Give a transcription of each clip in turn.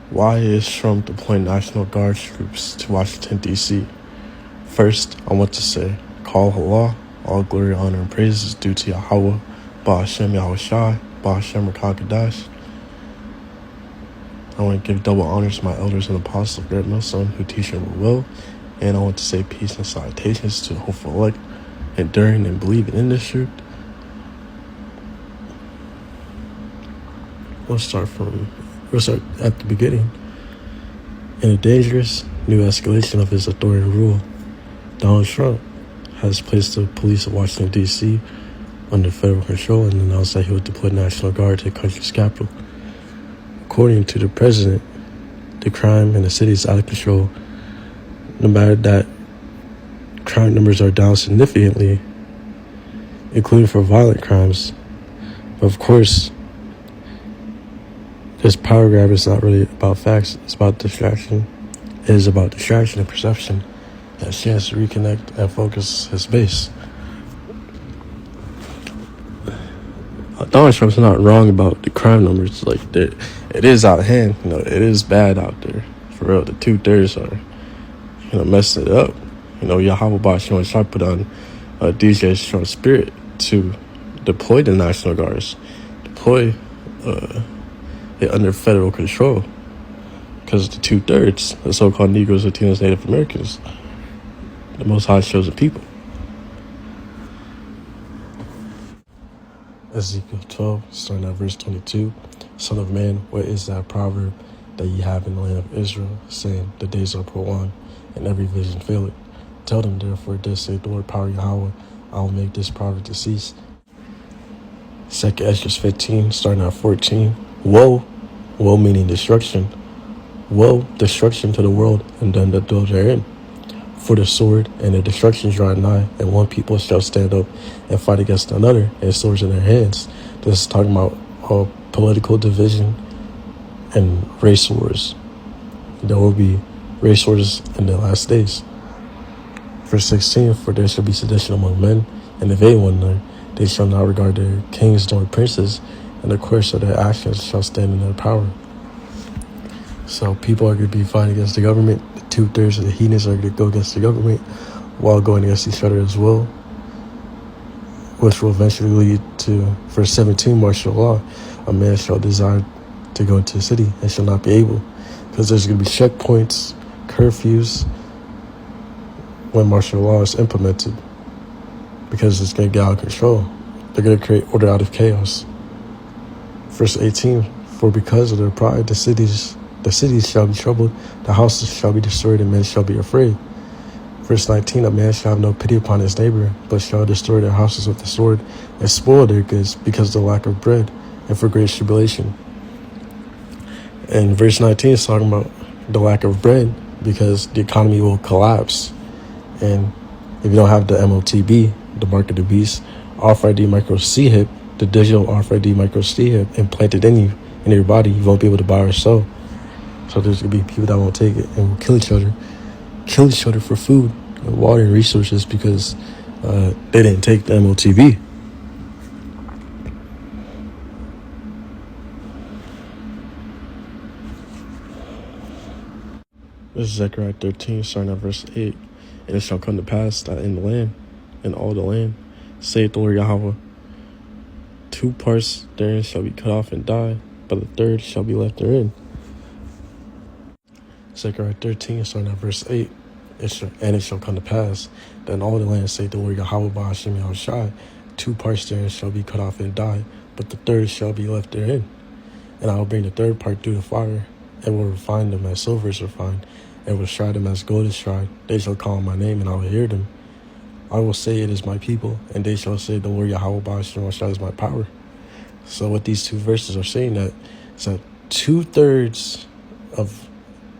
Why is Trump deploying National Guard troops to Washington, D.C.? First, I want to say, Call Allah, all glory, honor, and praise is due to Yahweh, Ba'ashem Yahushai, Ba'ashem Rakakadash. I want to give double honors to my elders and apostles of Great Son who teach and will. And I want to say peace and salutations to the hopeful elect, enduring and believing in this truth. We'll start at the beginning. In a dangerous new escalation of his authority and rule, Donald Trump has placed the police of Washington, D.C. under federal control and announced that he would deploy National Guard to the country's capital. According to the president, the crime in the city is out of control. No matter that crime numbers are down significantly, including for violent crimes. But of course, this power grab is not really about facts. It's about distraction. It is about distraction and perception. And a chance to reconnect and focus his base. Donald Trump's not wrong about the crime numbers. Like, it is out of hand. It is bad out there. For real, the 2/3 are, messing it up. Yahweh Ba'ashem Shai put on DJ Strong Spirit to deploy the National Guards, deploy it under federal control, because the 2/3, the so-called Negroes, Latinos, Native Americans, the Most High chosen people. Ezekiel 12, starting at verse 22. Son of man, what is that proverb that ye have in the land of Israel, saying, the days are prolonged, and every vision faileth? Tell them, therefore, this saith the Lord power Yahweh, I will make this proverb to cease. 2 Esdras 15, starting at 14. Woe, woe meaning destruction. Woe, destruction to the world, and them that dwell therein. For the sword and the destruction draw nigh, and one people shall stand up and fight against another, and swords in their hands. This is talking about political division and race wars. There will be race wars in the last days. Verse 16, for there shall be sedition among men, and if anyone learn, they shall not regard their kings nor princes, and the course of their actions shall stand in their power. So people are going to be fighting against the government. 2/3 of the heathens are going to go against the government while going against each other as well, which will eventually lead to, verse 17, martial law. A man shall desire to go into the city and shall not be able, because there's going to be checkpoints, curfews, when martial law is implemented, because it's going to get out of control. They're going to create order out of chaos. Verse 18, for because of their pride, the cities shall be troubled, the houses shall be destroyed, and men shall be afraid. Verse 19, a man shall have no pity upon his neighbor, but shall destroy their houses with the sword, and spoil their goods because of the lack of bread, and for great tribulation. And verse 19 is talking about the lack of bread, because the economy will collapse. And if you don't have the MOTB, the mark of the beast, RFID micro C-hip, the digital RFID micro C-hip implanted in your body, you won't be able to buy or sell. So there's going to be people that won't take it and will kill each other for food and water and resources because they didn't take the MOTB. This is Zechariah 13, starting at verse 8. And it shall come to pass that in the land, in all the land, saith the Lord Yahweh, 2 parts therein shall be cut off and die, but the third shall be left therein. Zechariah 13, starting at verse 8. And it shall come to pass that in all the land, saith the Lord Yahweh Ba'ashem Yahushai, 2 parts therein shall be cut off and die, but the third shall be left therein. And I will bring the third part through the fire, and will refine them as silver is refined, and will try them as gold is tried. They shall call on my name, and I will hear them. I will say, it is my people, and they shall say, the Lord Yahweh Ba'ashem Yahushai is my power. So what these 2 verses are saying, that is that 2/3 of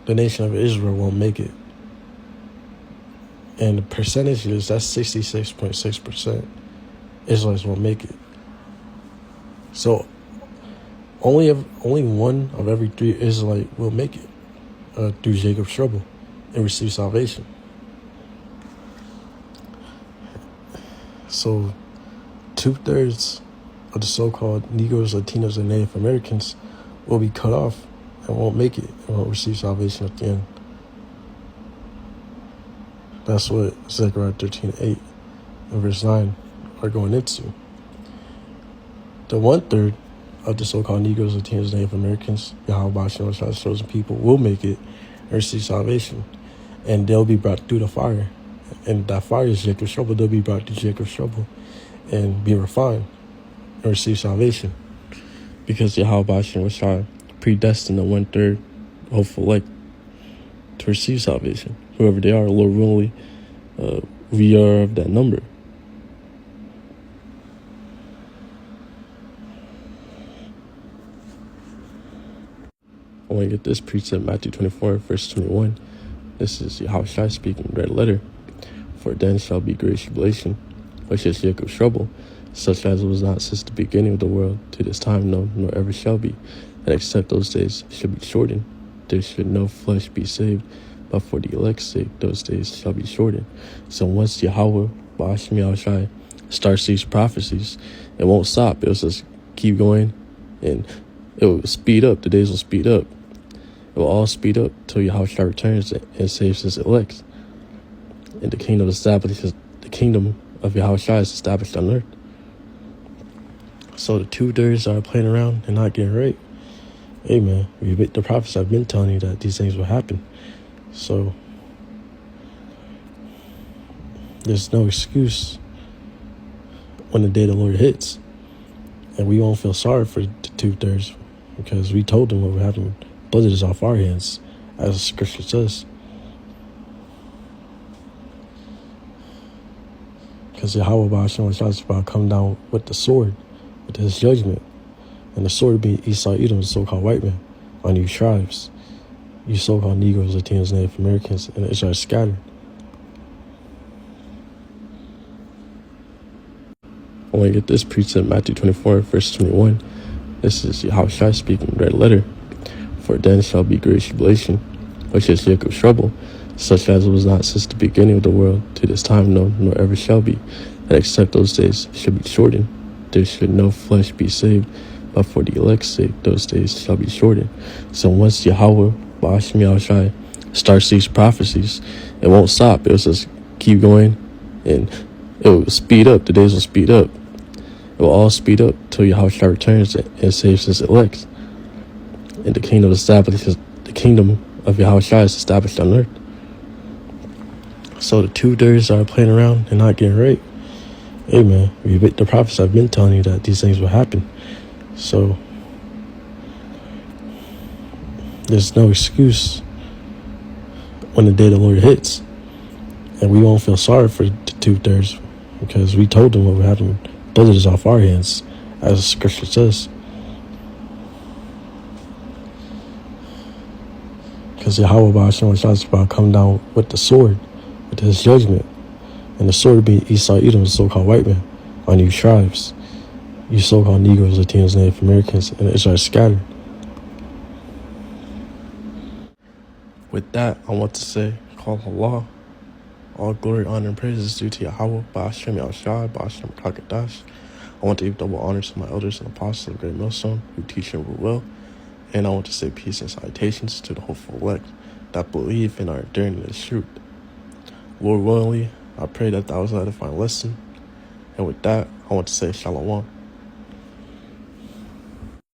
the nation of Israel won't make it. And the percentage is, that's 66.6%. Israelites won't make it. So only 1 of every 3 Israelites will make it through Jacob's trouble and receive salvation. So 2/3 of the so-called Negroes, Latinos, and Native Americans will be cut off and won't make it and won't receive salvation at the end. That's what Zechariah 13:8 and verse 9 are going into. The 1/3 of the so-called Negroes, Latinos, Native Americans, Yahweh Hashem, chosen people will make it and receive salvation. And they'll be brought through the fire. And that fire is Jacob's trouble. They'll be brought through Jacob's trouble and be refined and receive salvation. Because Yahweh Hashem predestined the 1/3 hopeful elect to receive salvation. Whoever they are, Lord willingly, we are of that number. I want to get this precept, Matthew 24, verse 21. This is Yahushua speaking, red letter. For then shall be great tribulation, which is Jacob's trouble, such as it was not since the beginning of the world to this time, no, nor ever shall be. And except those days should be shortened, there should no flesh be saved, but for the elect's sake those days shall be shortened. So once Yahweh, Ba'ashim Yahushua, starts these prophecies, it won't stop. It'll just keep going, and it will speed up. The days will speed up. It will all speed up till Yahushua returns and saves his elect. And the kingdom of Yahushua is established on earth. So the 2/3 are playing around and not getting right. Hey man, the prophets have been telling you that these things will happen. So there's no excuse when the day of the Lord hits. And we won't feel sorry for the 2/3 because we told them what would happen. Blood is off our hands, as the scripture says. Because Yahweh Ba'ashim is about to come down with the sword, with his judgment. And the sword being Esau, Edom, the so-called white man, on you tribes. You so-called Negroes, Latinos, Native Americans, and Israel scattered. I want to get this precept, Matthew 24, verse 21. This is Yahushua speaking, red letter. For then shall be great tribulation, which is Jacob's trouble, such as it was not since the beginning of the world to this time, no, nor ever shall be. And except those days should be shortened, there should no flesh be saved, but for the elect's sake those days shall be shortened. So once Yahweh, Ba'ashim Yahushua, starts these prophecies, it won't stop. It'll just keep going, and it will speed up. The days will speed up. It will all speed up till Yahushua returns and saves his elect. And the kingdom of Yahushua is established on earth. So the 2/3 are playing around and not getting right. Hey man, the prophets have been telling you that these things will happen. So there's no excuse when the day of the Lord hits. And we won't feel sorry for the 2/3 because we told them what would happen. Blood is off our hands, as the scripture says. Because Yahweh Ba'ashim is about to come down with the sword, with his judgment. And the sword being Esau, Edom, the so-called white man, on you tribes. You so-called Negroes, Latinos, Native Americans, and Israel scattered. With that, I want to say, call Allah. All glory, honor, and praise is due to Yahweh, Ba'ashim Yahushua, Ba'ashim Kakadash. I want to give double honors to my elders and apostles of the Great Millstone who teach and rule well. And I want to say peace and salutations to the hopeful elect that believe and are enduring in the truth. Lord willingly, I pray that was an edifying lesson. And with that, I want to say Shalom.